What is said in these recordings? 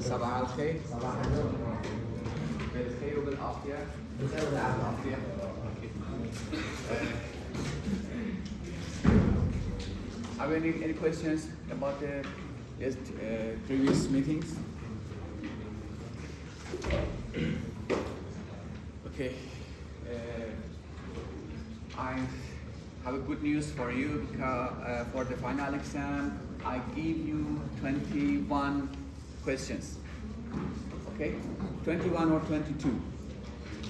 صباح الخير. صباح النور. بالخير وبالعافية. بالخير وبالعافية. Have any questions about the previous meetings? Okay. I have a good news for you because for the final exam, I give you 21 questions. Okay, 21 or 22,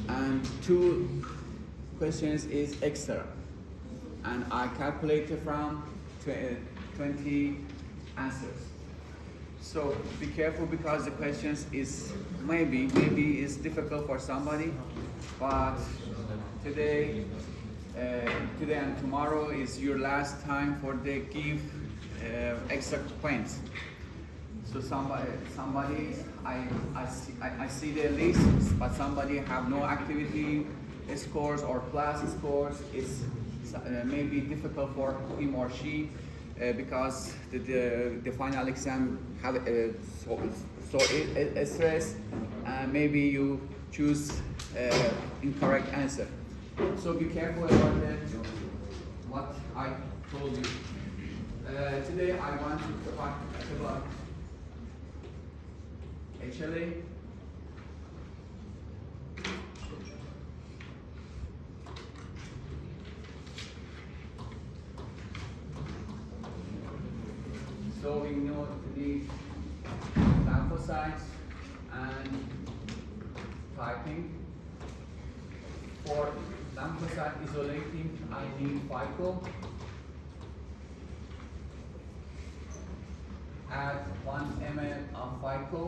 and 2 questions is extra, and I calculated from 20 answers. So be careful because the questions is maybe is difficult for somebody, but today and tomorrow is your last time for the give extra points. So somebody I see the lists, but somebody have no activity scores or class scores. It's maybe difficult for him or she because the final exam have so stress. Maybe you choose incorrect answer. So be careful about what I told you. Today I want to talk about HLA. So we know to need lymphocytes and typing. For lymphocyte isolating, I need FICO. Add 1 ml of FICO.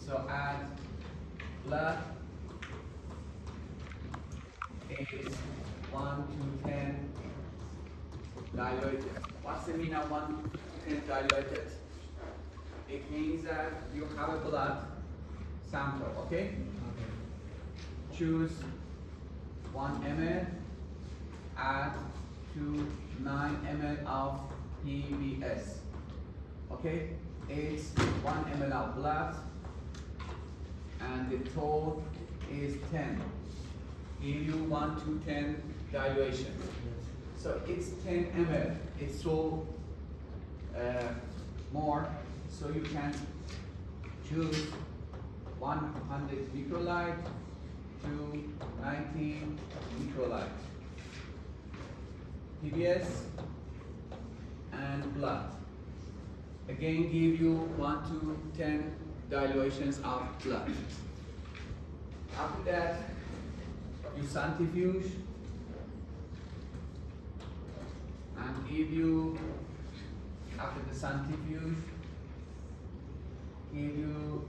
So add blood is 1 to 10 diluted. What's the mean of 1 to 10 diluted? It means that you have a blood sample, okay? Choose 1 ml, add to 9 ml of PBS. Okay? It's 1 ml of blood and the total is 10. Give you 1 to 10 dilution. So it's 10 ml. It's so more. So you can choose 100 microlite to 90 microlite. PBS and blood. Again, give you 1 to 10 dilutions of blood. After that, you centrifuge and give you, after the centrifuge, give you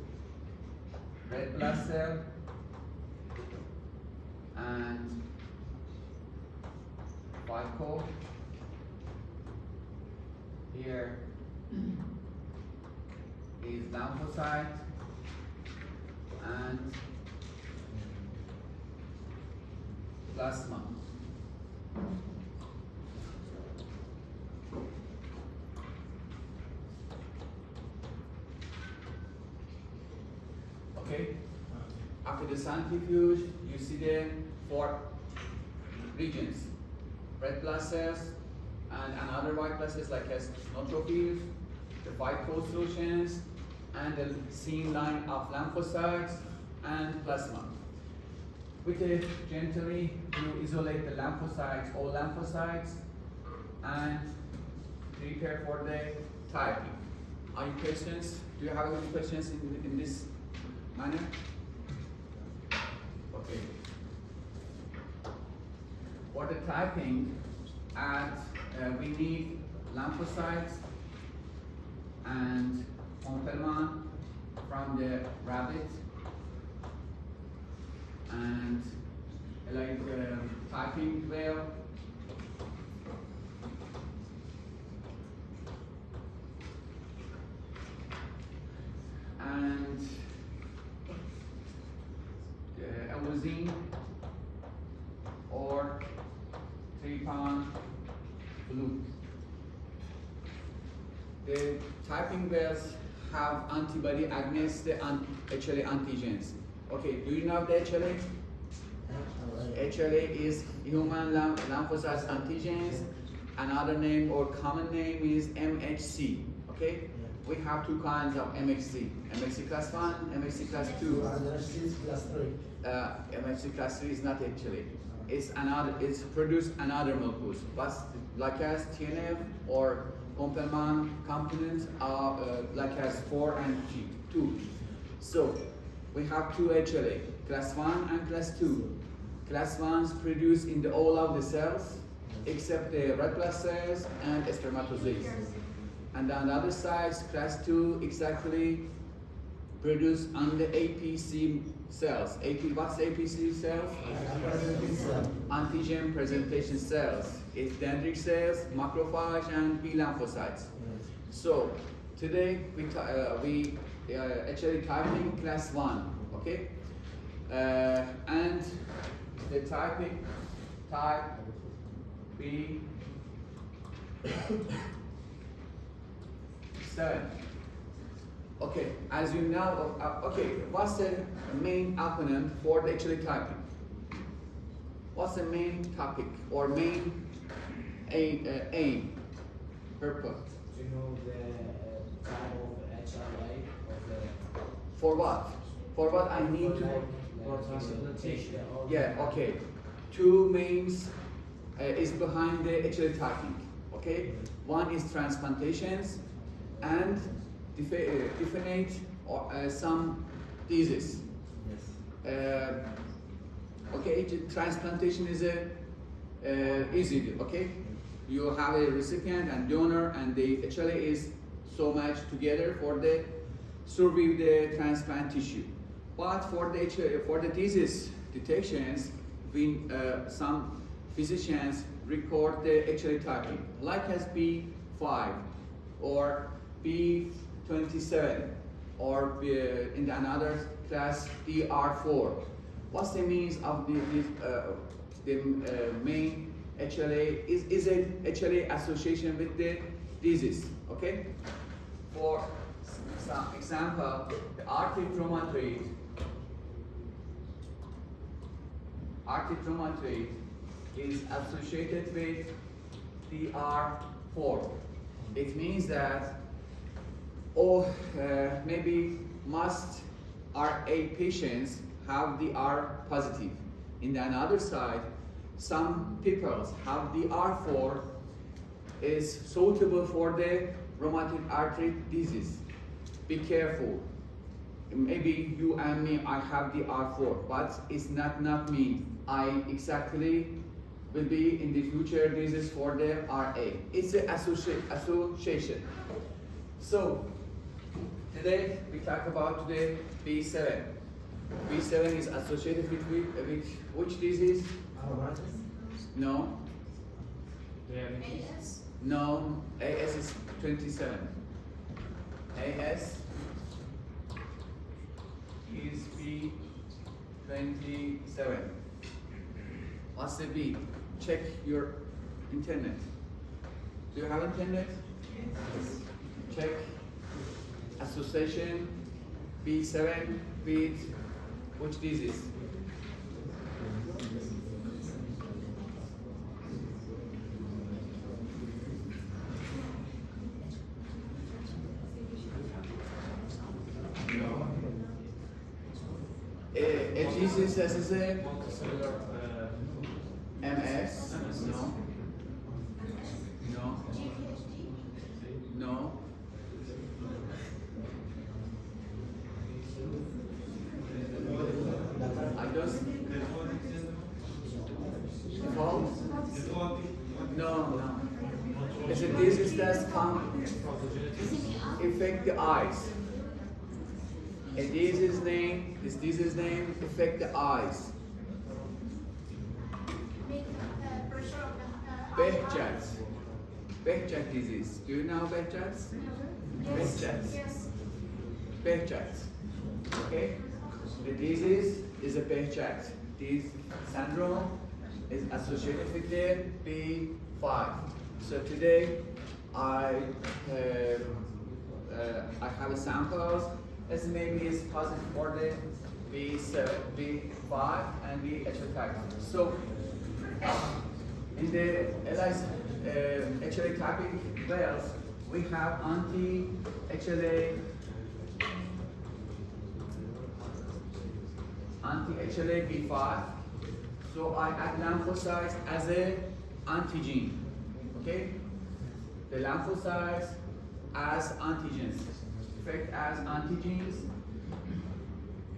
red blood cell and FICO. Here is lymphocyte and plasma. Okay. After the centrifuge, you see the 4 regions: red blood cells and another white blood cells like as neutrophils, the FICO solutions, and the thin line of lymphocytes and plasma. With it, gently you isolate the lymphocytes, all lymphocytes, and prepare for the typing. Are you questions? Do you have any questions in this manner? Okay. For the typing, we need lymphocytes and complement from the rabbit and like typing whale and limousine or 3 pound blue. The typing wells have antibody against the HLA antigens. Okay, do you know the HLA? HLA is human lymphocyte antigens. Another name or common name is MHC. Okay, we have two kinds of MHC: MHC class 1, MHC class 2. MHC class 3 is not HLA. It's another. It's produced another molecules, but like as TNF or complement components are like as 4 and 2. So we have two HLA, class 1 and class 2. Class 1s produced in all of the cells except the red blood cells and spermatozoids. And on the other side, class 2 exactly produced on the APC cells. What's APC cells? Antigen presentation cells. It's dendritic cells, macrophage, and B lymphocytes. So today we actually typing class 1, okay? And the typing type B 7. Okay, as you know, okay, what's the main acronym for the actually typing? What's the main topic or main aim, purpose? Do you know the type of HLA of the... For what? For what I need to... Transplantation. Yeah, okay. Two mains is behind the HLA typing, okay? One is transplantations and definite some disease. Yes. Okay, transplantation is easy, okay? You have a recipient and donor, and the HLA is so much together for the survey the transplant tissue. But for the HLA, for the disease detections, some physicians record the HLA typing, like as B5 or B27 or in another class DR4. What's the means of the main HLA is a HLA association with the disease, okay? For some example, the arctic rheumatoid is associated with DR4. It means that maybe most RA patients have DR positive. In the another side, some people have DR4 is suitable for the rheumatoid arthritis disease. Be careful. Maybe you and me, I have DR4, but it's not me. I exactly will be in the future disease for the RA. It's an association. So today we talk about the B7. B7 is associated with which disease? No. AS? No, AS is 27. AS is B27. What's the B? Check your internet. Do you have internet? Yes. Check association B7 with which disease? A disease as is a MS? No. No. No. I don't. Default? No. It's a disease that can affect the eyes. This disease name affect the eyes. Behçet disease. Do you know Behçet? Yes. Behçet. Okay? The disease is a Behçet. This syndrome is associated with the B5. So today I have a samples. As maybe is positive for the B7, B5, and the HLA type. So in the HLA typing wells, we have anti-HLA B5. So I add lymphocytes as a antigen. Okay? The lymphocytes as antigens. Effect as antigens.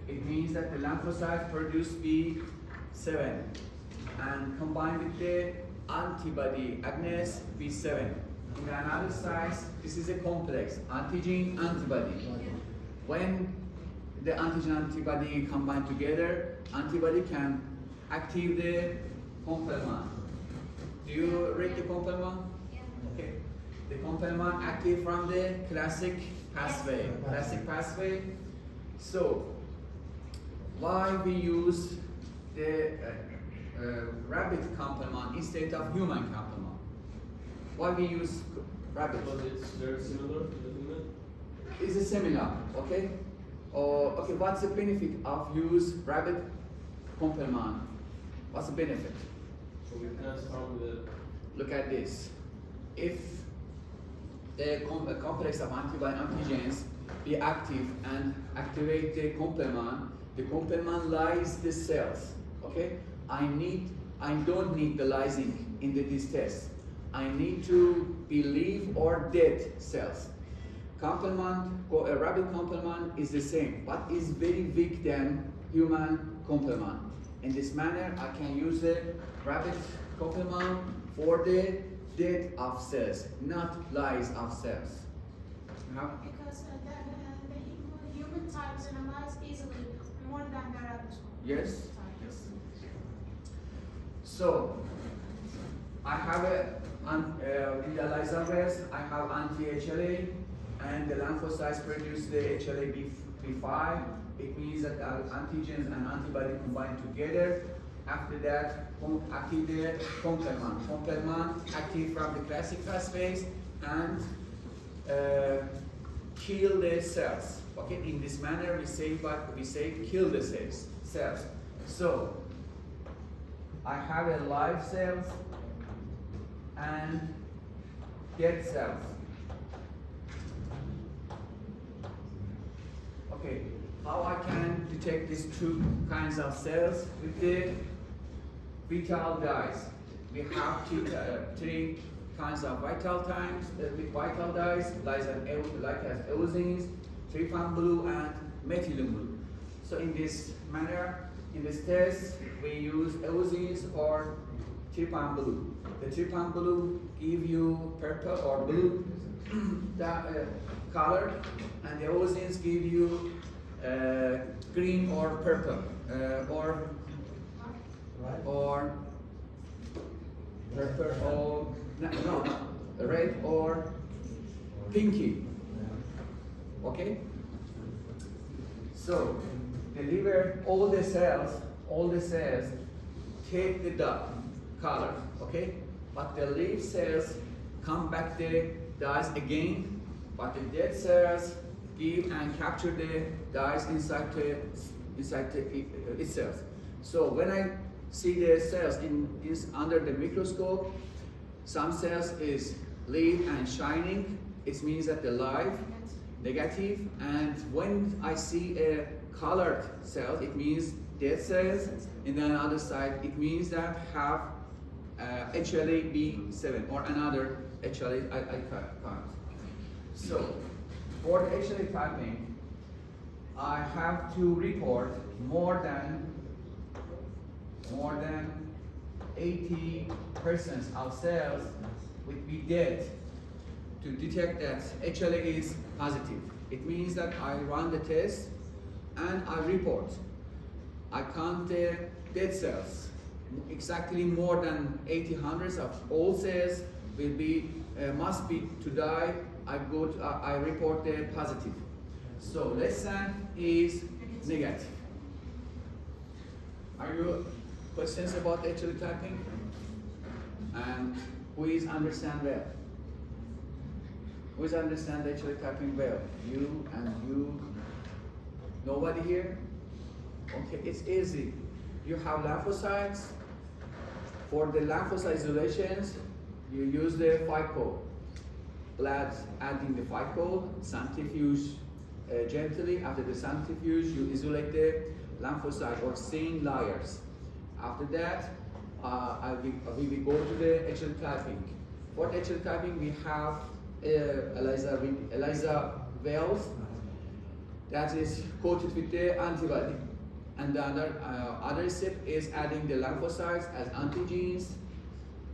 It means that the lymphocytes produce B7 and combined with the antibody against B7. In the analysis, this is a complex antigen antibody. When the antigen antibody combine together, antibody can activate the complement. Do you read the complement? Yeah. Okay. The complement active from the classic pathway. Classic pathway. So why we use the rabbit complement instead of human complement? Why we use rabbit? Because it's very similar to the human. Is it similar? Okay. Okay. What's the benefit of use rabbit complement? What's the benefit? So we can't harm the. Look at this. If the complex of antibody antigens be active and activate the complement lyse the cells. Okay? I don't need the lysing in this test. I need to believe or dead cells. Rabbit complement is the same, but is very weak than human complement. In this manner, I can use the rabbit complement for the death of cells, not lyse of cells. Because the human types analyze easily more than the rabbit. Yes. type. Yes. So I have in the lysosomes, I have anti-HLA, and the lymphocytes produce the HLA B5. It means that the antigens and antibody combine together. After that, active the complement. Complement active from the classic pathways and kill the cells. Okay, in this manner we say kill the cells. So I have a live cells and dead cells. Okay, how I can detect these two kinds of cells with the vital dyes? We have three kinds of vital dyes, like as eosines, trypan blue, and methylene blue. So in this manner, in this test, we use eosines or trypan blue. The trypan blue give you purple or blue color, and the eosines give you green or purple or purple or no, red or pinky. Okay. So deliver all the cells take the color. Okay, but the live cells come back the dyes again, but the dead cells give and capture the dyes inside itself. So when I see the cells under the microscope, some cells is live and shining. It means that they're live, negative, and when I see a colored cell, it means dead cells, and then on the other side, it means that have HLA B7 or another HLA I can't. So for the HLA typing, I have to report more than 80% of cells will be dead to detect that HLA is positive. It means that I run the test and I report. I count the dead cells. Exactly more than 80% of all cells will be must be to die. I report the positive. So less than is negative. Are you questions about HLA typing? And Who is understand well? Who is understand HLA typing well? You and you. Nobody here? Okay, it's easy. You have lymphocytes. For the lymphocyte isolations, you use the FICO. Blood adding the FICO, centrifuge gently. After the centrifuge, you isolate the lymphocyte or thin layers. After that, we will go to the HL typing. For HL typing, we have ELISA wells that is coated with the antibody. And the other step is adding the lymphocytes as antigens.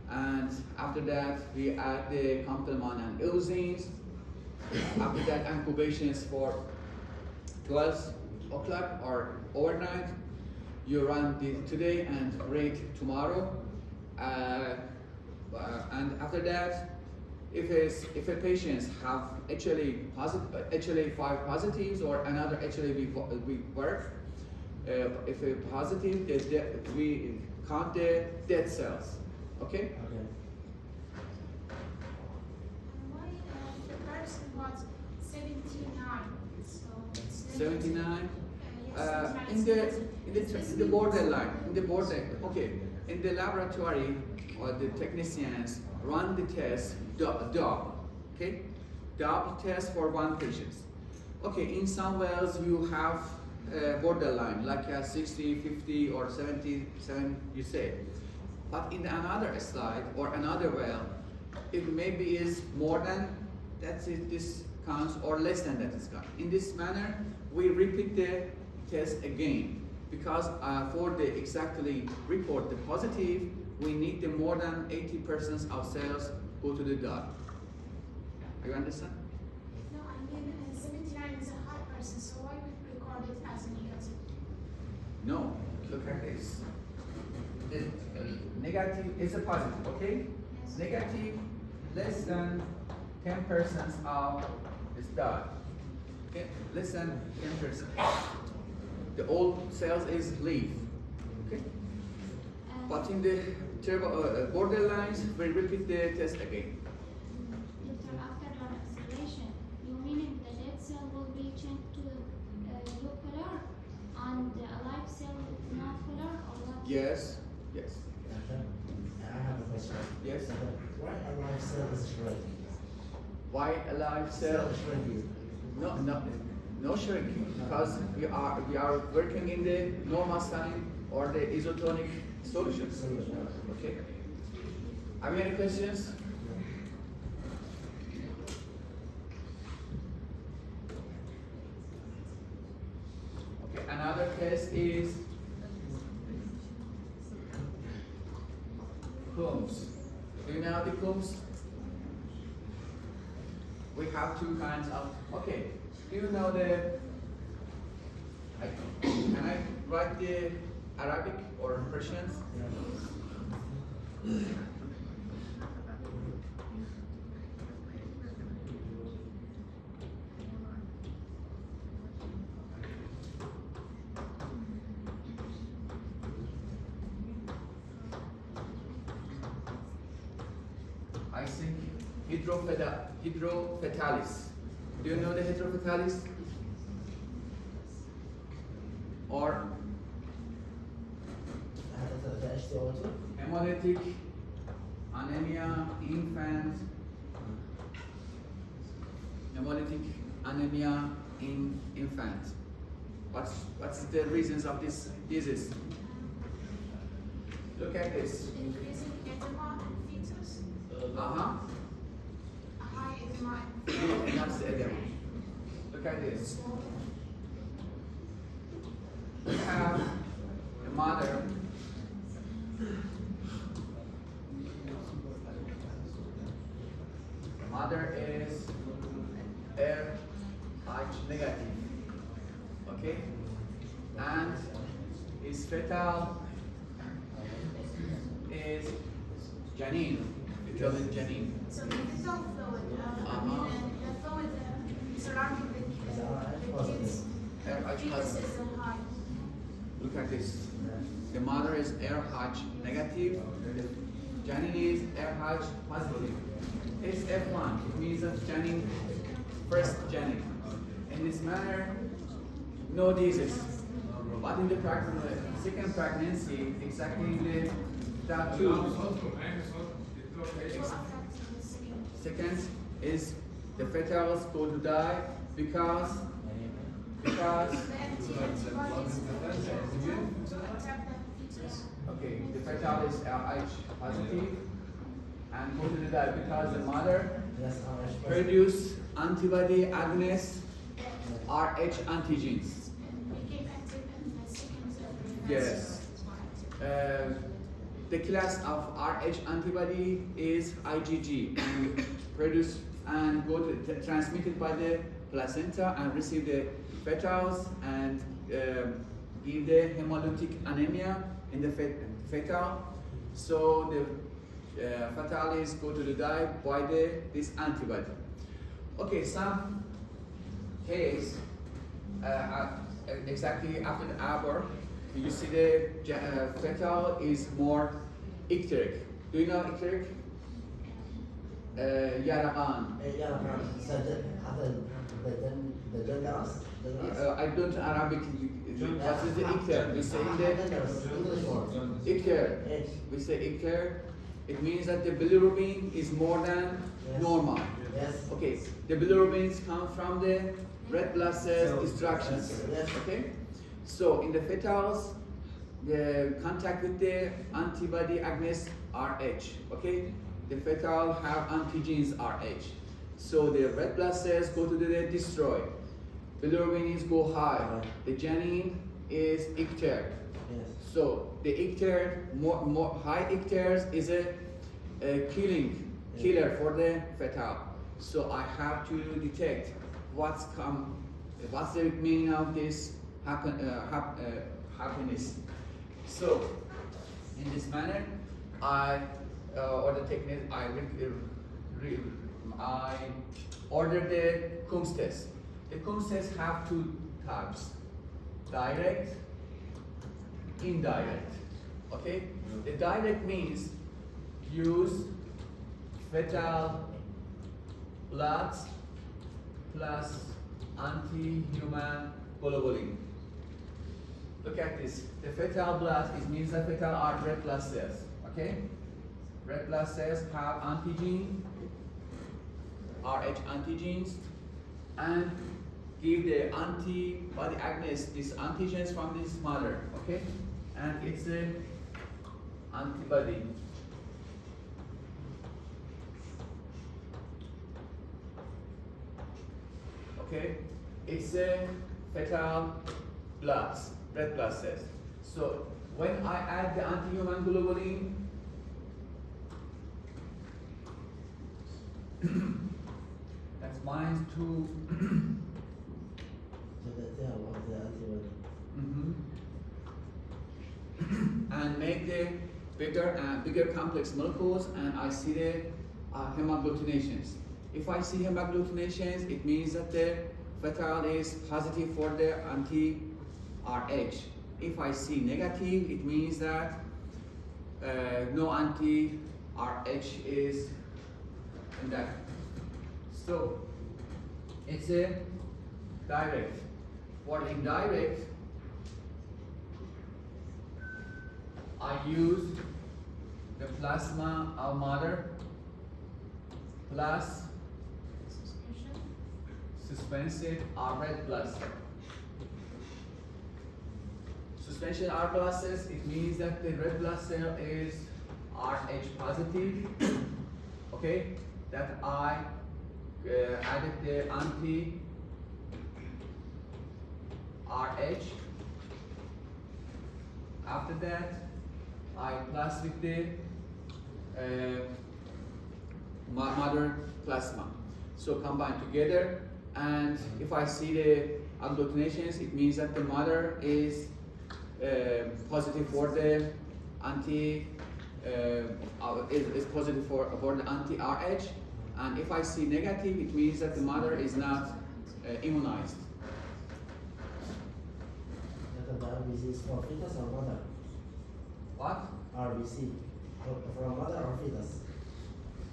And after that, we add the complement and eosines. After that, incubation is for 12 o'clock or overnight. You run today and rate tomorrow. And after that, if a patient have HLA5 positives or another HLA we work, if a positive, we count the dead cells. Okay? Okay. Why the person was 79? So it's 79. Yes, In the borderline. Okay. In the laboratory, or the technicians run the test double. Okay, double test for one patient. Okay, in some wells you have borderline like a 60, 50, or 77. You say, but in another slide or another well, it maybe is more than that. This counts or less than that is count. In this manner, we repeat the test again because for the exactly report the positive, we need the more than 80% of cells go to the dot. You understand? No, I mean 79 is a high person, so why would we record it as a negative? No. Look at this. The negative is a positive. Okay. Yes. Negative less than 10% of is dot. Okay. Less than 10%. The old cells is leaf. Okay. But in the borderlines, we repeat the test again. Doctor, after oxidation, you meaning the dead cell will be changed to blue color and the alive cell not color or what? Yes. Yes. I have a question. Yes. Why a live cell is shrinking? Why a live cell? shrinking. No shrinking, because we are working in the normal saline or the isotonic solutions. Okay. Have you any questions? Okay. Another test is Coombs. Do you know the Coombs? We have two kinds of. Okay. Do you know the? Can I write the Arabic or Persian? I think hydrofetalis. Do you know the hydrofetalis? Or hemolytic anemia infant, hemolytic anemia in infant. What's the reasons of this disease? Look at this. Increasing edema in fetus, Uh-huh. a high edema And that's the edema. Look at this. We have a mother. The mother is RH negative. Okay? And his fetal is Janine. Fetal is Janine. So the fetal fluid, the fluid surrounding the kids, RH fetus positive. is high. Look at this. The mother is RH negative. Janin is RH positive. It's F1. It means that janin, first janin. In this manner, no disease. But in the second pregnancy, exactly that two. Second is the fetals go to die because okay, the fetal is RH positive and go to the die because the mother produce antibody against RH antigens. Yes. The class of RH antibody is IgG and produce and go to transmitted by the placenta and receive the fetals and give the hemolytic anemia in the fetal. So the fetalis go to the die by this antibody. Okay, some case exactly after the hour, you see the fetal is more icteric. Do you know icteric? Yaraqan. I don't Arabic. What is the icter? We say in the icter. We say icter. It means that the bilirubin is more than normal. Yes. Okay. The bilirubins come from the red blood cells destructions. Yes. Okay. So in the fetals, the contact with the antibody against RH. Okay. The fetal have antigens RH. So the red blood cells go to the destroy. Bilirubin go high. The janin is icter. Yes. So the icter, more high icters is a killer for the fetal. So I have to detect what's the meaning of this happiness. So in this manner, or the technique, I order the Coombs test. The Coombs test have two types: direct, indirect. Okay. The direct means use fetal blood plus anti-human globulin. Look at this. The fetal blood, it means that fetal are red blood cells. Okay? Red blood cells have antigen, RH antigens, and give the antibody against these antigens from this mother. Okay? And it's an antibody. Okay? It's a fetal blood, red blood cells. So when I add the anti-human globulin, that's binds to and make the bigger complex molecules, and I see the hemaggglutinations. If I see hemaggglutinations, it means that the fetal is positive for the anti-RH. If I see negative, it means that no anti-RH is in that. So it's a direct. For indirect, I use the plasma of mother plus suspension or red blood cell. Suspension R blood cells, it means that the red blood cell is RH positive. Okay, that I added the anti RH. After that, I plus with the mother plasma. So combine together, and if I see the agglutinations, it means that the mother is positive for the anti is positive for the anti-RH, and if I see negative, it means that the mother is not immunized. The RBC is for fetus or mother? What? RBC. From mother or fetus?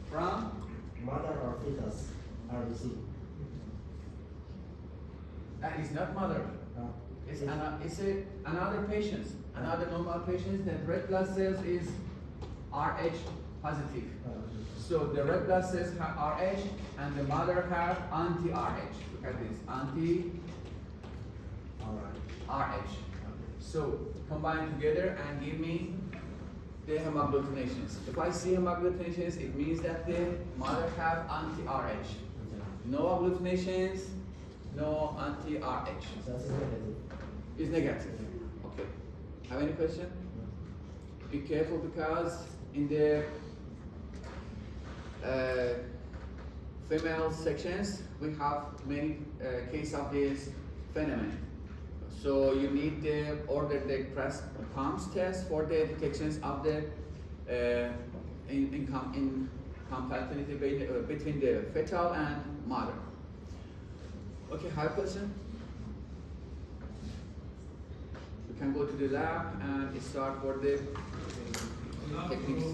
From Mother or fetus? RBC. that is not mother. It's another patient, another normal patient. The red blood cells is Rh positive. So the red blood cells have Rh, and the mother have anti-Rh. Look at this, anti-Rh. So combine together and give me the hemaggglutinations. If I see hemaggglutinations, it means that the mother have anti-Rh. No agglutinations, no anti-Rh. So that's negative. Is negative. Okay. Have any question? Be careful because in the female sections we have many cases of this phenomenon. So you need to order the breast pumps test for the detections of the incompatibility between the fetal and mother. Okay, have a question? We can go to the lab and start for the techniques.